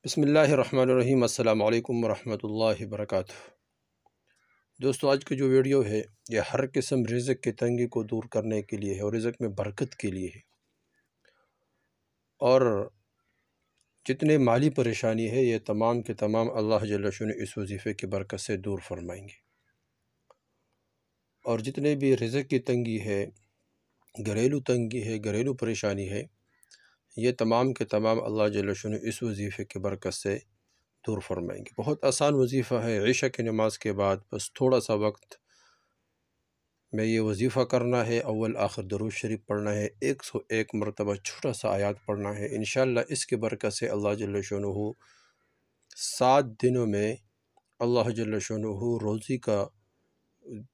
بسم اللہ الرحمن الرحیم۔ السلام علیکم ورحمۃ اللہ وبرکاتہ۔ دوستو، آج کی جو ویڈیو ہے یہ ہر قسم رزق کی تنگی کو دور کرنے کے لیے ہے اور رزق میں برکت کے لیے ہے، اور جتنے مالی پریشانی ہے یہ تمام کے تمام اللہ جل شانہ اس وظیفے کی برکت سے دور فرمائیں گے، اور جتنے بھی رزق کی تنگی ہے، گھریلو تنگی ہے، گھریلو پریشانی ہے، یہ تمام کے تمام اللہ جل شانہ اس وظیفے کی برکت سے دور فرمائیں گے۔ بہت آسان وظیفہ ہے، عشاء کی نماز کے بعد بس تھوڑا سا وقت میں یہ وظیفہ کرنا ہے، اول آخر درود شریف پڑھنا ہے، 101 مرتبہ چھوٹا سا آیات پڑھنا ہے۔ انشاءاللہ اس کی برکت سے اللہ جل شانہ 7 دنوں میں اللہ جل شانہ روزی کا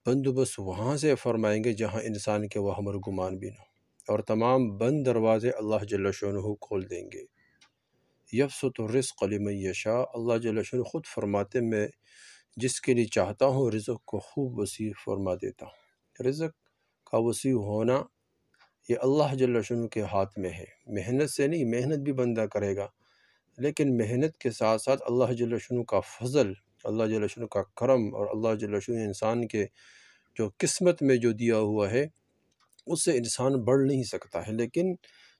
بندوبست وہاں سے فرمائیں گے جہاں انسان کے وہم اور گمان بھی نہ ہو، اور تمام بند دروازے اللہ جل شانہ کھول دیں گے۔ یبسط الرزق لمن یشاء، اللہ جل شانہ خود فرماتے میں جس کے لیے چاہتا ہوں رزق کو خوب وسیع فرما دیتا ہوں۔ رزق کا وسیع ہونا یہ اللہ جل شانہ کے ہاتھ میں ہے، محنت سے نہیں، محنت بھی بندہ کرے گا، لیکن محنت کے ساتھ ساتھ اللہ جل شانہ کا فضل، اللہ جل شانہ کا کرم، اور اللہ جل شانہ انسان کے جو قسمت میں جو دیا ہوا ہے اس سے انسان بڑھ نہیں سکتا ہے۔ لیکن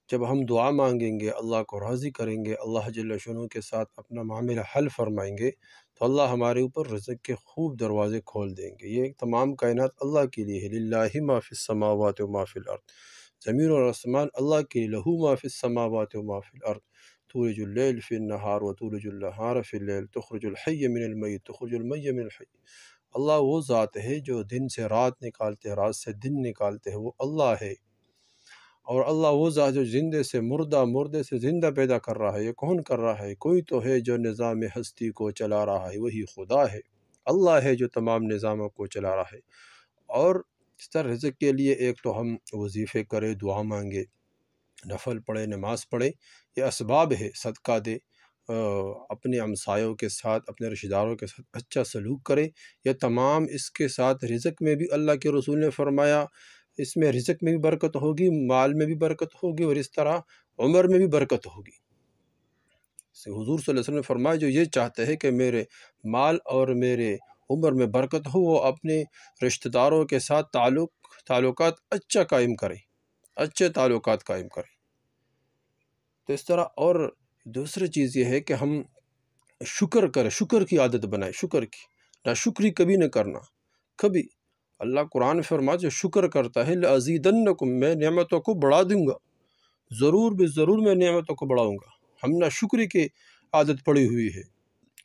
جب ہم دعا مانگیں گے، اللہ کو راضی کریں گے، اللہ جل شانہ کے ساتھ اپنا معاملہ حل فرمائیں گے، تو اللہ ہمارے اوپر رزق کے خوب دروازے کھول دیں گے۔ یہ تمام کائنات اللہ کے لیے ہے، للہ ما فی السماوات و ما فی الارض، زمین اور آسمان اللہ کے لیے، لہو ما فی السماوات و ما فی الارض، تولج اللیل فی النہار و تولج النہار فی اللیل، تخرج الحی من المیت تخرج المی من الحی۔ اللہ وہ ذات ہے جو دن سے رات نکالتے ہے، رات سے دن نکالتے ہے، وہ اللہ ہے۔ اور اللہ وہ ذات جو زندے سے مردہ، مردے سے زندہ پیدا کر رہا ہے۔ یہ کون کر رہا ہے؟ کوئی تو ہے جو نظام ہستی کو چلا رہا ہے، وہی خدا ہے۔ اللہ ہے جو تمام نظاموں کو چلا رہا ہے۔ اور اس طرح رزق کے لیے ایک تو ہم وظیفے کرے، دعا مانگے، نفل پڑھے، نماز پڑھے، یہ اسباب ہے، صدقہ دے، اپنے ہمسایوں کے ساتھ، اپنے رشتہ داروں کے ساتھ اچھا سلوک کرے، یہ تمام اس کے ساتھ رزق میں بھی اللہ کے رسول نے فرمایا اس میں رزق میں بھی برکت ہوگی، مال میں بھی برکت ہوگی، اور اس طرح عمر میں بھی برکت ہوگی۔ حضور صلی اللہ علیہ وسلم نے فرمایا جو یہ چاہتے ہیں کہ میرے مال اور میرے عمر میں برکت ہو، وہ اپنے رشتہ داروں کے ساتھ تعلقات اچھا قائم کرے، اچھے تعلقات قائم کرے۔ تو اس طرح، اور دوسری چیز یہ ہے کہ ہم شکر کریں، شکر کی عادت بنائیں، شکر کی، ناشکری کبھی نہ کرنا، کبھی۔ اللہ قرآن فرماتا جو شکر کرتا ہے لَأَزِيدَنَّكُمْ، میں نعمتوں کو بڑھا دوں گا، ضرور بے ضرور میں نعمتوں کو بڑھاؤں گا۔ ہم ناشکری کی عادت پڑی ہوئی ہے،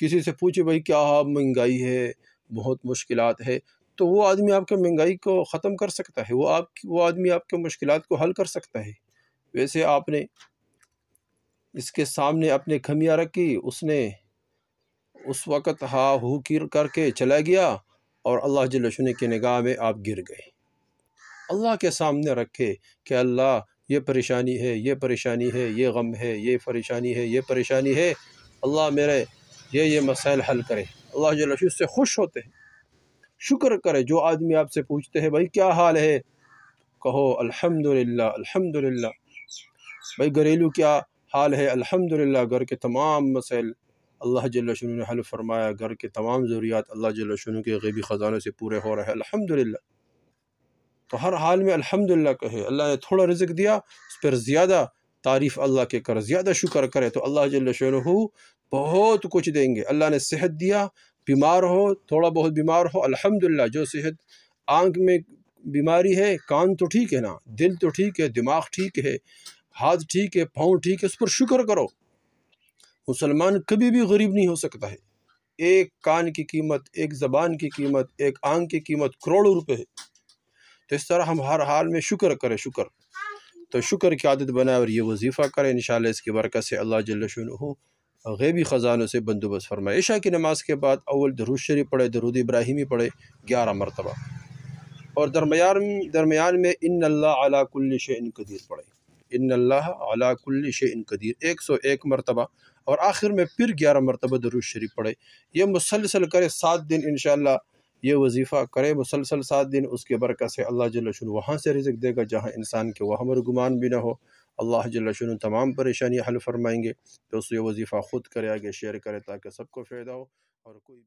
کسی سے پوچھے بھائی کیا مہنگائی ہے، بہت مشکلات ہے، تو وہ آدمی آپ کے مہنگائی کو ختم کر سکتا ہے، وہ آدمی آپ کے مشکلات کو حل کر سکتا ہے۔ ویسے آپ نے اس کے سامنے اپنے کمیاں رکھی، اس نے اس وقت ہاں ہو کر کے چلا گیا، اور اللہ جل شانہ کی نگاہ میں آپ گر گئے۔ اللہ کے سامنے رکھے کہ اللہ یہ پریشانی ہے، یہ پریشانی ہے، یہ غم ہے، یہ پریشانی ہے، یہ پریشانی ہے، اللہ میرے یہ مسائل حل کرے۔ اللہ جل شانہ سے خوش ہوتے ہیں۔ شکر کرے، جو آدمی آپ سے پوچھتے ہیں بھائی کیا حال ہے، کہو الحمدللہ الحمدللہ۔ بھائی گھریلو کیا حال ہے، الحمدللہ، گھر کے تمام مسائل اللہ جل شانہ نے حل فرمایا، گھر کے تمام ضروریات اللہ جل شانہ کے غیبی خزانوں سے پورے ہو رہے ہیں، الحمدللہ۔ تو ہر حال میں الحمدللہ کہے۔ اللہ نے تھوڑا رزق دیا، اس پر زیادہ تعریف اللہ کے کر، زیادہ شکر کرے، تو اللہ جل شانہ بہت کچھ دیں گے۔ اللہ نے صحت دیا، بیمار ہو، تھوڑا بہت بیمار ہو، الحمدللہ، جو صحت، آنکھ میں بیماری ہے، کان تو ٹھیک ہے نا، دل تو ٹھیک ہے، دماغ ٹھیک ہے، ہاتھ ٹھیک ہے، پاؤں ٹھیک ہے، اس پر شکر کرو۔ مسلمان کبھی بھی غریب نہیں ہو سکتا ہے۔ ایک کان کی قیمت، ایک زبان کی قیمت، ایک آنکھ کی قیمت کروڑوں روپے ہے۔ تو اس طرح ہم ہر حال میں شکر کریں، شکر، تو شکر کی عادت بنائے اور یہ وظیفہ کریں، انشاءاللہ اس کی برکت سے اللہ جل شانہ غیبی خزانوں سے بندوبست فرمائے۔ عشاء کی نماز کے بعد اول درود شریف پڑھے، درود ابراہیمی پڑھے 11 مرتبہ، اور درمیان میں ان اللہ علی کل شیء قدیر پڑھے، ان اللہ علی کل شیء قدیر 101 مرتبہ، اور آخر میں پھر 11 مرتبہ درود شریف پڑھے۔ یہ مسلسل کرے 7 دن، انشاءاللہ یہ وظیفہ کرے مسلسل 7 دن، اس کے برکت سے اللہ جل شانہ وہاں سے رزق دے گا جہاں انسان کے وہم اور گمان بھی نہ ہو، اللہ جل شانہ تمام پریشانیاں حل فرمائیں گے۔ دوستو یہ وظیفہ خود کرے، آگے شیئر کرے تاکہ سب کو فائدہ ہو، اور کوئی بھی